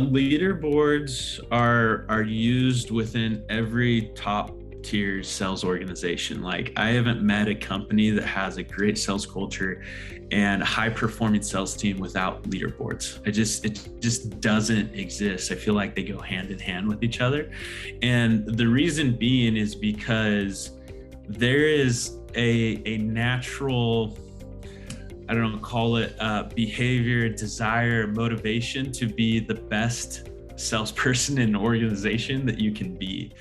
Leaderboards are used within every top tier sales organization. Like, I haven't met a company that has a great sales culture and a high performing sales team without leaderboards. It just doesn't exist. I feel like they go hand in hand with each other. And the reason being is because there is a natural, I don't know, call it behavior, desire, motivation to be the best salesperson in an organization that you can be.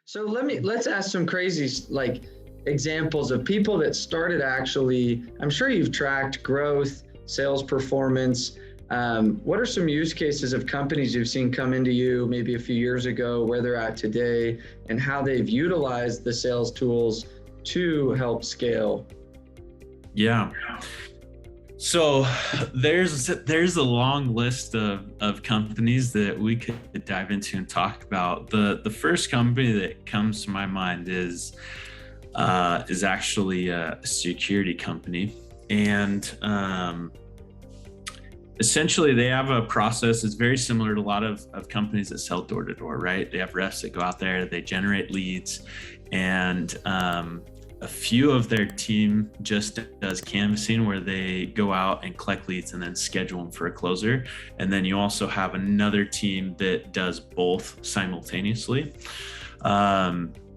So let's ask some crazy examples of people that started actually. I'm sure you've tracked growth, sales performance. What are some use cases of companies you've seen come into you maybe a few years ago, where they're at today, and how they've utilized the sales tools to help scale? Yeah. So there's a long list of companies that we could dive into and talk about. The first company that comes to my mind is actually a security company, and essentially they have a process that's very similar to a lot of companies that sell door to door, right? They have reps that go out there, they generate leads, and a few of their team just does canvassing, where they go out and collect leads and then schedule them for a closer. And then you also have another team that does both simultaneously.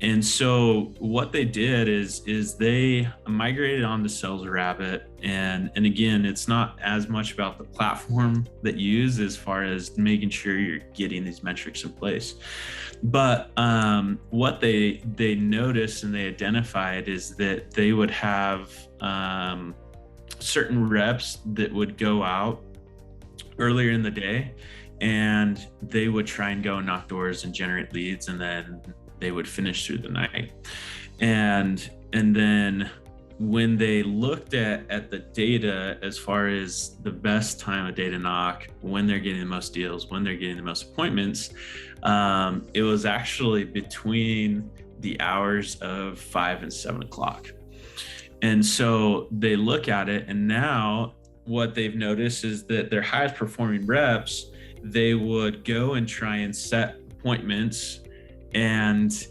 And so what they did is they migrated onto Sales Rabbit. And again, it's not as much about the platform that you use as far as making sure you're getting these metrics in place. But what they noticed and they identified is that they would have certain reps that would go out earlier in the day, and they would try and go and knock doors and generate leads, and then they would finish through the night. And then when they looked at the data as far as the best time of day to knock, when they're getting the most deals, when they're getting the most appointments, it was actually between the hours of 5 and 7 o'clock. And so they look at it, and now what they've noticed is that their highest performing reps, they would go and try and set appointments and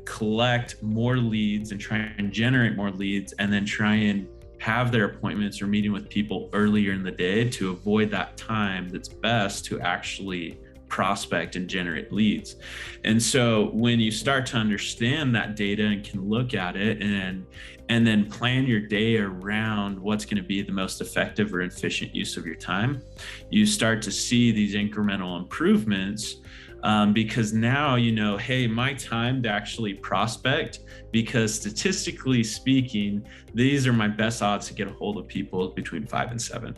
collect more leads and try and generate more leads, and then try and have their appointments or meeting with people earlier in the day to avoid that time that's best to actually prospect and generate leads. And so when you start to understand that data and can look at it and then plan your day around what's going to be the most effective or efficient use of your time, you start to see these incremental improvements. Because now you know, hey, my time to actually prospect, because statistically speaking, these are my best odds to get a hold of people between 5 and 7.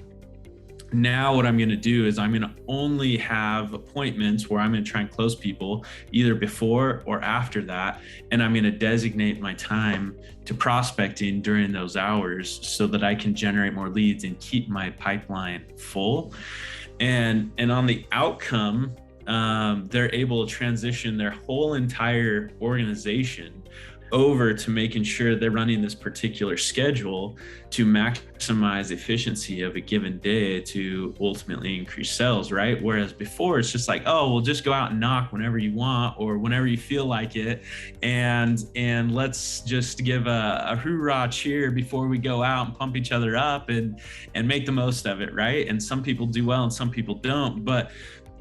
Now what I'm going to do is I'm going to only have appointments where I'm going to try and close people either before or after that. And I'm going to designate my time to prospecting during those hours so that I can generate more leads and keep my pipeline full. And on the outcome, they're able to transition their whole entire organization over to making sure they're running this particular schedule to maximize efficiency of a given day to ultimately increase sales, right? Whereas before it's just like, oh, we'll just go out and knock whenever you want or whenever you feel like it, and let's just give a hoorah cheer before we go out and pump each other up and make the most of it, right? And some people do well and some people don't. But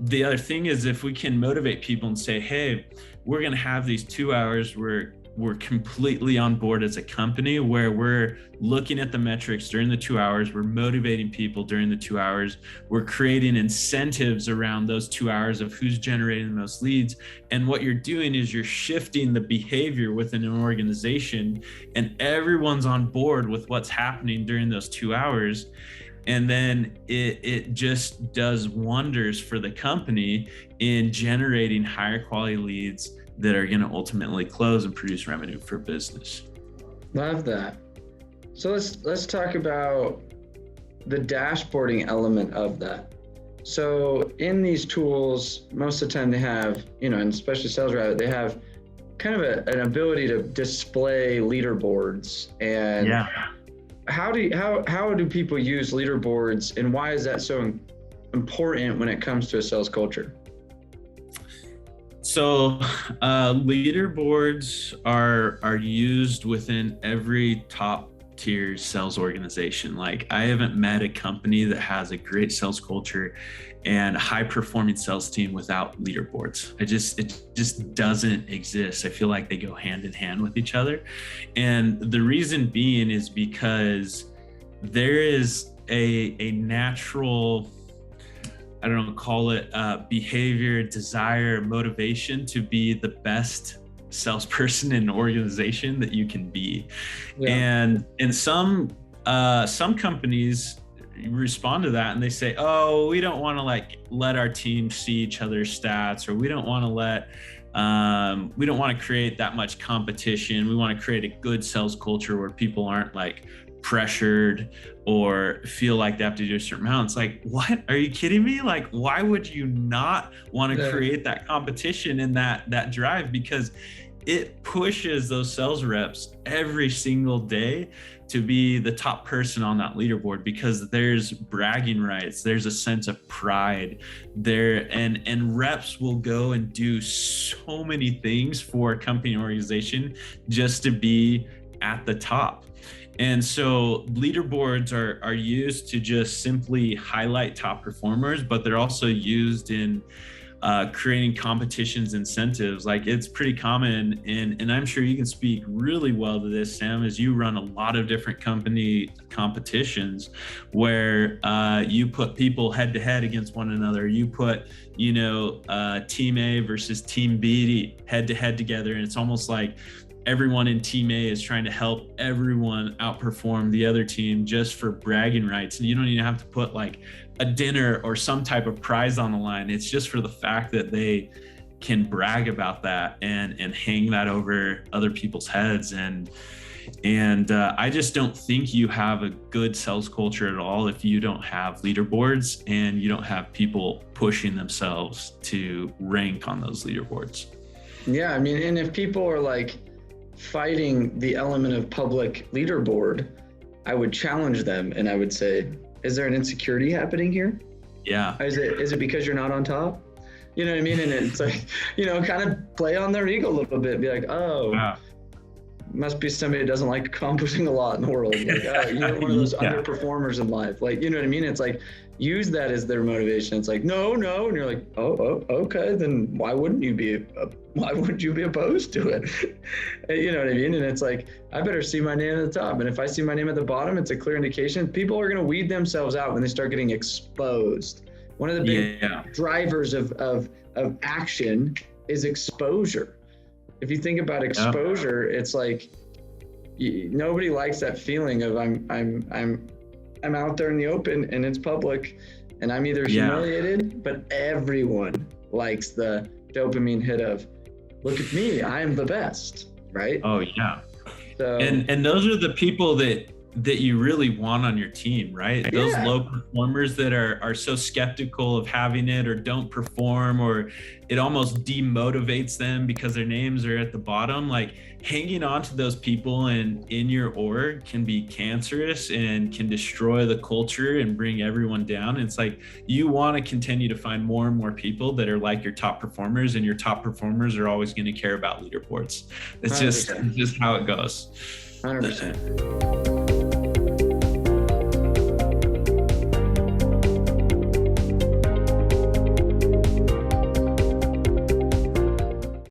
the other thing is, if we can motivate people and say, hey, we're going to have these 2 hours where we're completely on board as a company, where we're looking at the metrics during the 2 hours, we're motivating people during the 2 hours, we're creating incentives around those 2 hours of who's generating the most leads. And what you're doing is you're shifting the behavior within an organization, and everyone's on board with what's happening during those 2 hours. And then it just does wonders for the company in generating higher quality leads that are going to ultimately close and produce revenue for business. Love that. So let's talk about the dashboarding element of that. So in these tools, most of the time they have, and especially sales rep, they have kind of an ability to display leaderboards. And Yeah. how do people use leaderboards, and why is that so important when it comes to a sales culture? So leaderboards are used within every top tier sales organization. Like, I haven't met a company that has a great sales culture and high performing sales team without leaderboards. It just doesn't exist. I feel like they go hand in hand with each other. And the reason being is because there is a natural, I don't know, call it behavior, desire, motivation to be the best salesperson in an organization that you can be. Yeah. And some companies respond to that and they say, oh, we don't want to let our team see each other's stats, or we don't want to create that much competition. We want to create a good sales culture where people aren't pressured or feel like they have to do a certain amount. It's like, what? Are you kidding me? Why would you not want to create that competition and that drive? Because it pushes those sales reps every single day to be the top person on that leaderboard, because there's bragging rights, there's a sense of pride there, and reps will go and do so many things for a company organization just to be at the top. And so leaderboards are used to just simply highlight top performers, but they're also used in creating competitions, incentives. It's pretty common, and I'm sure you can speak really well to this, Sam, as you run a lot of different company competitions where you put people head to head against one another. You put, team A versus team B head to head together. And it's almost like everyone in team A is trying to help everyone outperform the other team just for bragging rights. And you don't even have to put a dinner or some type of prize on the line. It's just for the fact that they can brag about that and hang that over other people's heads. And I just don't think you have a good sales culture at all if you don't have leaderboards and you don't have people pushing themselves to rank on those leaderboards. Yeah, I mean, and if people are fighting the element of public leaderboard, I would challenge them and I would say, is there an insecurity happening here? Yeah. Is it because you're not on top? You know what I mean? And it's kind of play on their ego a little bit, be like, oh, yeah, must be somebody that doesn't like accomplishing a lot in the world. Oh, you're one of those underperformers in life. You know what I mean? It's use that as their motivation. It's no. And you're like, oh, okay. Then why wouldn't you be opposed to it? You know what I mean? And it's I better see my name at the top. And if I see my name at the bottom, it's a clear indication. People are going to weed themselves out when they start getting exposed. One of the big drivers of action is exposure. If you think about exposure, it's nobody likes that feeling of I'm out there in the open and it's public and I'm either humiliated, but everyone likes the dopamine hit of, look at me, I am the best, right? Oh yeah. So, and those are the people that you really want on your team, right? Those low performers that are so skeptical of having it or don't perform, or it almost demotivates them because their names are at the bottom. Hanging on to those people in your org can be cancerous and can destroy the culture and bring everyone down. It's you want to continue to find more and more people that are like your top performers, and your top performers are always going to care about leaderboards. It's just how it goes. 100%.